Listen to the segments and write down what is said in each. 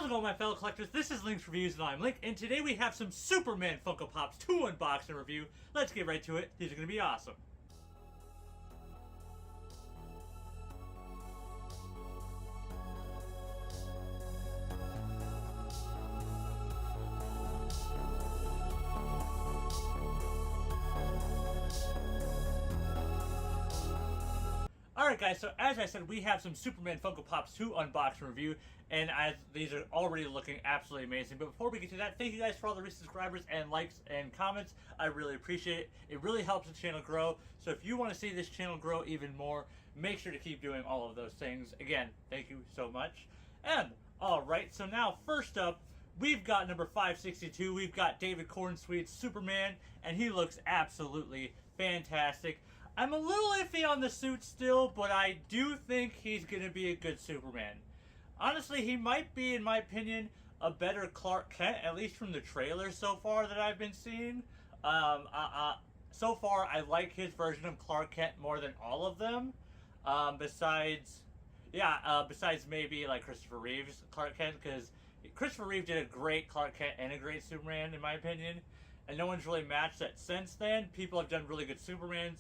How's it going, my fellow collectors? This is Link's Reviews, and I'm Link, and today we have some Superman Funko Pops to unbox and review. Let's get right to it. These are going to be awesome. Alright guys, so as I said, we have some Superman Funko Pops to unbox and review, and these are already looking absolutely amazing. But before we get to that, thank you guys for all the recent subscribers and likes and comments. I really appreciate it. It really helps the channel grow, so if you want to see this channel grow even more, make sure to keep doing all of those things. Again, thank you so much. And, alright, so now first up, we've got number 562. We've got David Cornsweet's Superman, and he looks absolutely fantastic. I'm a little iffy on the suit still, but I do think he's going to be a good Superman. Honestly, he might be, in my opinion, a better Clark Kent, at least from the trailer so far that I've been seeing. So far, I like his version of Clark Kent more than all of them. Besides maybe like Christopher Reeve's Clark Kent, because Christopher Reeve did a great Clark Kent and a great Superman, in my opinion. And no one's really matched that since then. People have done really good Supermans.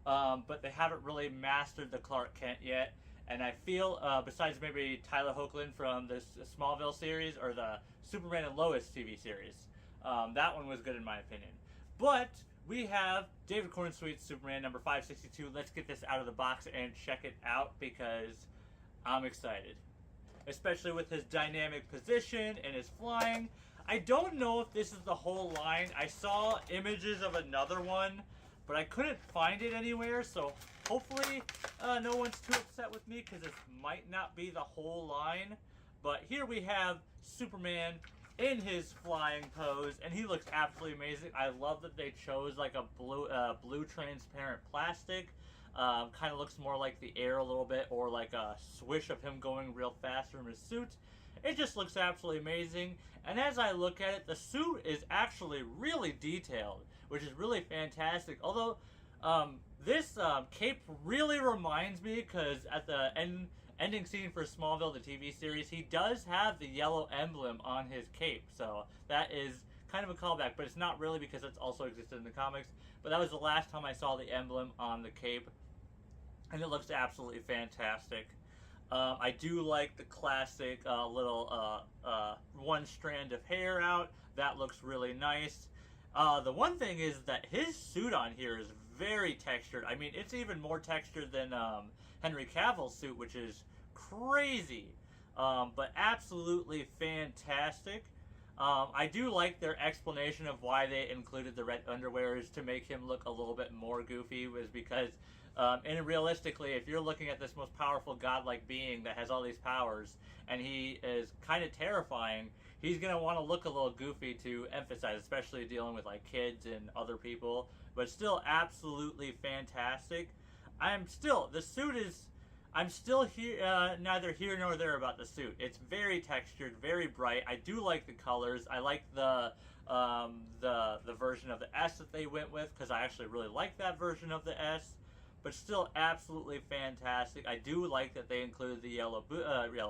But they haven't really mastered the Clark Kent yet. And I feel, besides maybe Tyler Hoechlin from the Smallville series or the Superman and Lois TV series, that one was good in my opinion. But we have David Cornsweet's Superman number 562. Let's get this out of the box and check it out because I'm excited. Especially with his dynamic position and his flying. I don't know if this is the whole line. I saw images of another one, but I couldn't find it anywhere, so hopefully no one's too upset with me because this might not be the whole line. But here we have Superman in his flying pose, and he looks absolutely amazing. I love that they chose like a blue transparent plastic. Kind of looks more like the air a little bit, or like a swish of him going real fast from his suit. It just looks absolutely amazing, and as I look at it, the suit is actually really detailed, which is really fantastic. Although, this cape really reminds me, because at the ending scene for Smallville, the TV series, he does have the yellow emblem on his cape, so that is kind of a callback, but it's not really because it's also existed in the comics. But that was the last time I saw the emblem on the cape, and it looks absolutely fantastic. I do like the classic little one strand of hair out. That looks really nice. The one thing is that his suit on here is very textured. I mean, it's even more textured than Henry Cavill's suit, which is crazy. But absolutely fantastic. I do like their explanation of why they included the red underwears to make him look a little bit more goofy, was because and realistically, if you're looking at this most powerful godlike being that has all these powers, and he is kind of terrifying, he's going to want to look a little goofy to emphasize, especially dealing with like kids and other people, but still absolutely fantastic. I'm still here, neither here nor there about the suit. It's very textured, very bright. I do like the colors. I like the version of the S that they went with, because I actually really like that version of the S. But still absolutely fantastic. I do like that they included the yellow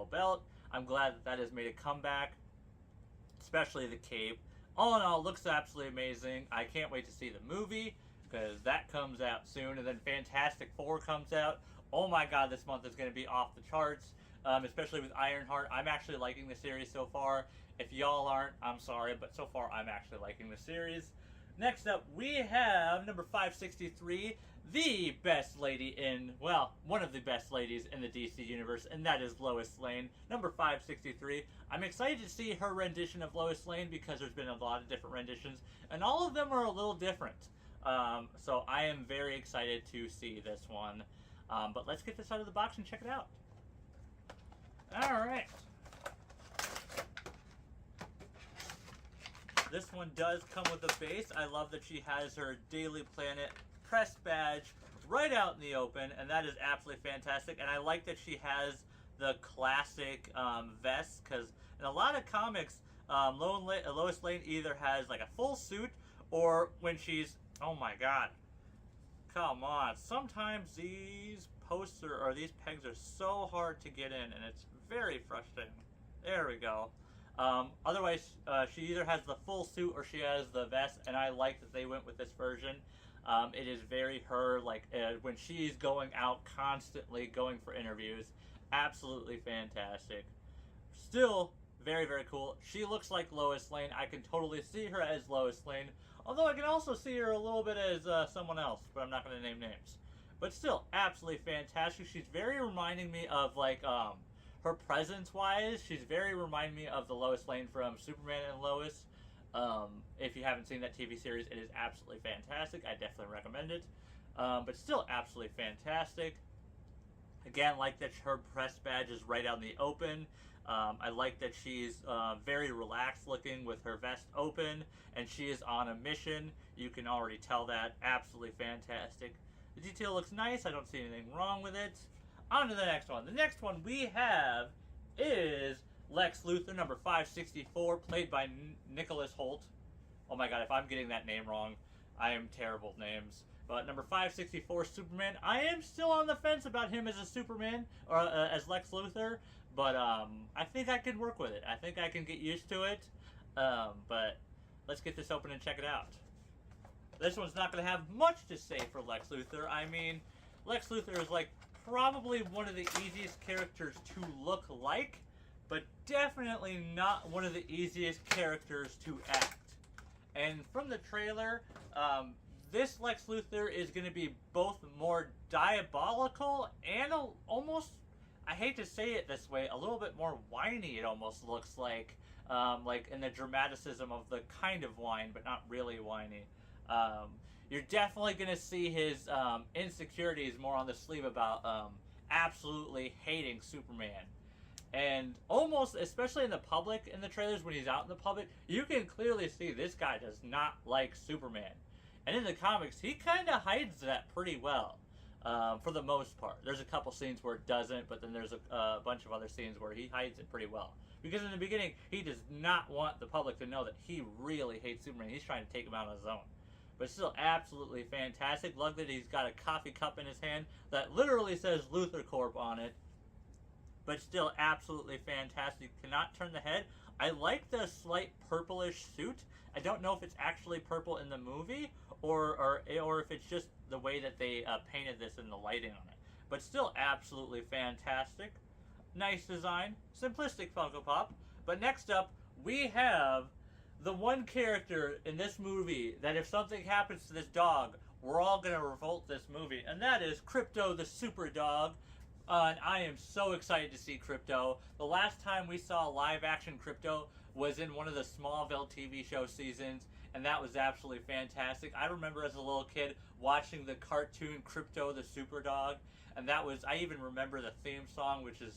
belt. I'm glad that that has made a comeback, especially the cape. All in all, looks absolutely amazing. I can't wait to see the movie, because that comes out soon. And then Fantastic Four comes out. Oh my god, this month is going to be off the charts, especially with Ironheart. I'm actually liking the series so far. If y'all aren't, I'm sorry, but so far I'm actually liking the series. Next up, we have number 563, the best lady in, well, one of the best ladies in the DC Universe, and that is Lois Lane, number 563. I'm excited to see her rendition of Lois Lane because there's been a lot of different renditions, and all of them are a little different. So I am very excited to see this one. But let's get this out of the box and check it out. Alright. This one does come with a base. I love that she has her Daily Planet press badge right out in the open, and that is absolutely fantastic. And I like that she has the classic vest, because in a lot of comics, Lois Lane either has like a full suit, or when she's, oh my god, come on, sometimes these poster or these pegs are so hard to get in, and it's very frustrating. There we go. Otherwise, she either has the full suit or she has the vest, and I like that they went with this version. It is very her, like when she's going out constantly, going for interviews. Absolutely fantastic. Still very, very cool. She looks like Lois Lane. I can totally see her as Lois Lane. Although I can also see her a little bit as someone else, but I'm not going to name names. But still, absolutely fantastic. She's very reminding me of, like, her presence-wise, she's very reminding me of the Lois Lane from Superman and Lois. If you haven't seen that TV series, it is absolutely fantastic. I definitely recommend it. But still absolutely fantastic. Again, like that her press badge is right out in the open. I like that she's very relaxed looking with her vest open, and she is on a mission. You can already tell that. Absolutely fantastic. The detail looks nice. I don't see anything wrong with it. On to the next one. The next one we have is Lex Luthor, number 564, played by Nicholas Hoult. Oh my god, if I'm getting that name wrong, I am terrible at names. But number 564, Superman. I am still on the fence about him as a Superman, or as Lex Luthor, but I think I can work with it. I think I can get used to it. But let's get this open and check it out. This one's not going to have much to say for Lex Luthor. I mean, Lex Luthor is like probably one of the easiest characters to look like, but definitely not one of the easiest characters to act. And from the trailer, this Lex Luthor is going to be both more diabolical and almost, I hate to say it this way, a little bit more whiny it almost looks like in the dramaticism of the kind of whine, but not really whiny. You're definitely going to see his insecurities more on the sleeve about absolutely hating Superman. And almost, especially in the public, in the trailers, when he's out in the public, you can clearly see this guy does not like Superman. And in the comics, he kind of hides that pretty well, for the most part. There's a couple scenes where it doesn't, but then there's a bunch of other scenes where he hides it pretty well. Because in the beginning, he does not want the public to know that he really hates Superman. He's trying to take him out on his own. But still absolutely fantastic. Love that he's got a coffee cup in his hand that literally says Luthor Corp on it. But still absolutely fantastic. Cannot turn the head. I like the slight purplish suit. I don't know if it's actually purple in the movie or if it's just the way that they painted this in the lighting on it. But still absolutely fantastic. Nice design. Simplistic Funko Pop. But next up, we have the one character in this movie that if something happens to this dog, we're all going to revolt this movie. And that is Krypto the Super Dog. And I am so excited to see Krypto. The last time we saw live action Krypto was in one of the Smallville TV show seasons, and that was absolutely fantastic. I remember as a little kid watching the cartoon Krypto the Super Dog, and that was, I even remember the theme song, which is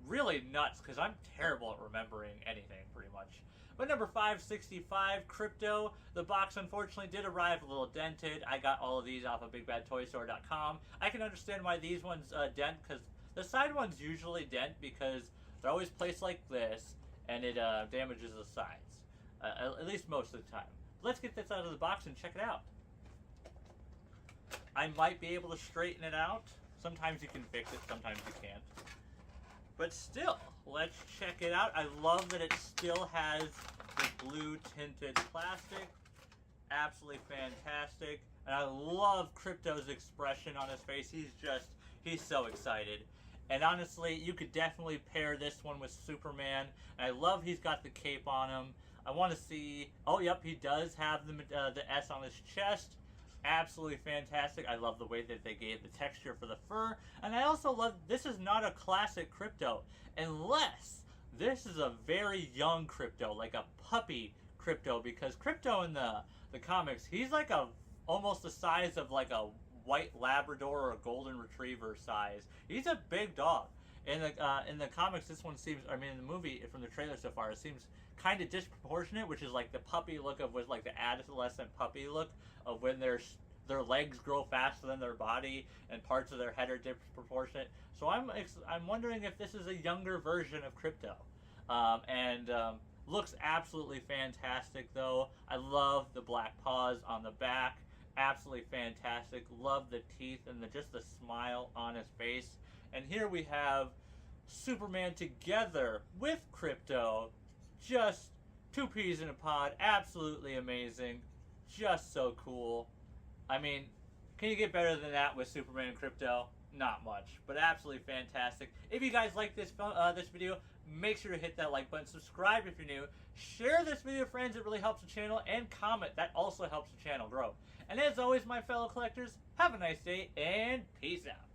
really nuts because I'm terrible at remembering anything pretty much. But number 565, Krypto. The box unfortunately did arrive a little dented. I got all of these off of BigBadToyStore.com. I can understand why these ones dent, because the side ones usually dent because they're always placed like this, and it damages the sides. At least most of the time. Let's get this out of the box and check it out. I might be able to straighten it out. Sometimes you can fix it, sometimes you can't. But still, let's check it out. I love that it still has the blue tinted plastic. Absolutely fantastic. And I love Krypto's expression on his face. He's so excited. And honestly, you could definitely pair this one with Superman. And I love he's got the cape on him. I want to see, oh yep, he does have the S on his chest. Absolutely fantastic. I love the way that they gave the texture for the fur. And I also love, this is not a classic Krypto, unless this is a very young Krypto, like a puppy Krypto, because Krypto in the comics, he's like almost the size of like a white Labrador or a golden retriever size. He's a big dog. In the comics, this one seems, I mean in the movie, from the trailer so far, it seems kind of disproportionate, which is like the puppy look of, was like the adolescent puppy look of when their legs grow faster than their body and parts of their head are disproportionate. So I'm wondering if this is a younger version of Krypto. Looks absolutely fantastic though. I love the black paws on the back. Absolutely fantastic. Love the teeth and just the smile on his face. And here we have Superman together with Krypto just two peas in a pod. Absolutely amazing. Just so cool. I mean, can you get better than that with Superman and Krypto? Not much, but absolutely fantastic. If you guys like this video, make sure to hit that like button, subscribe if you're new, share this video with friends, it really helps the channel, and comment, that also helps the channel grow. And as always, my fellow collectors, have a nice day, and peace out.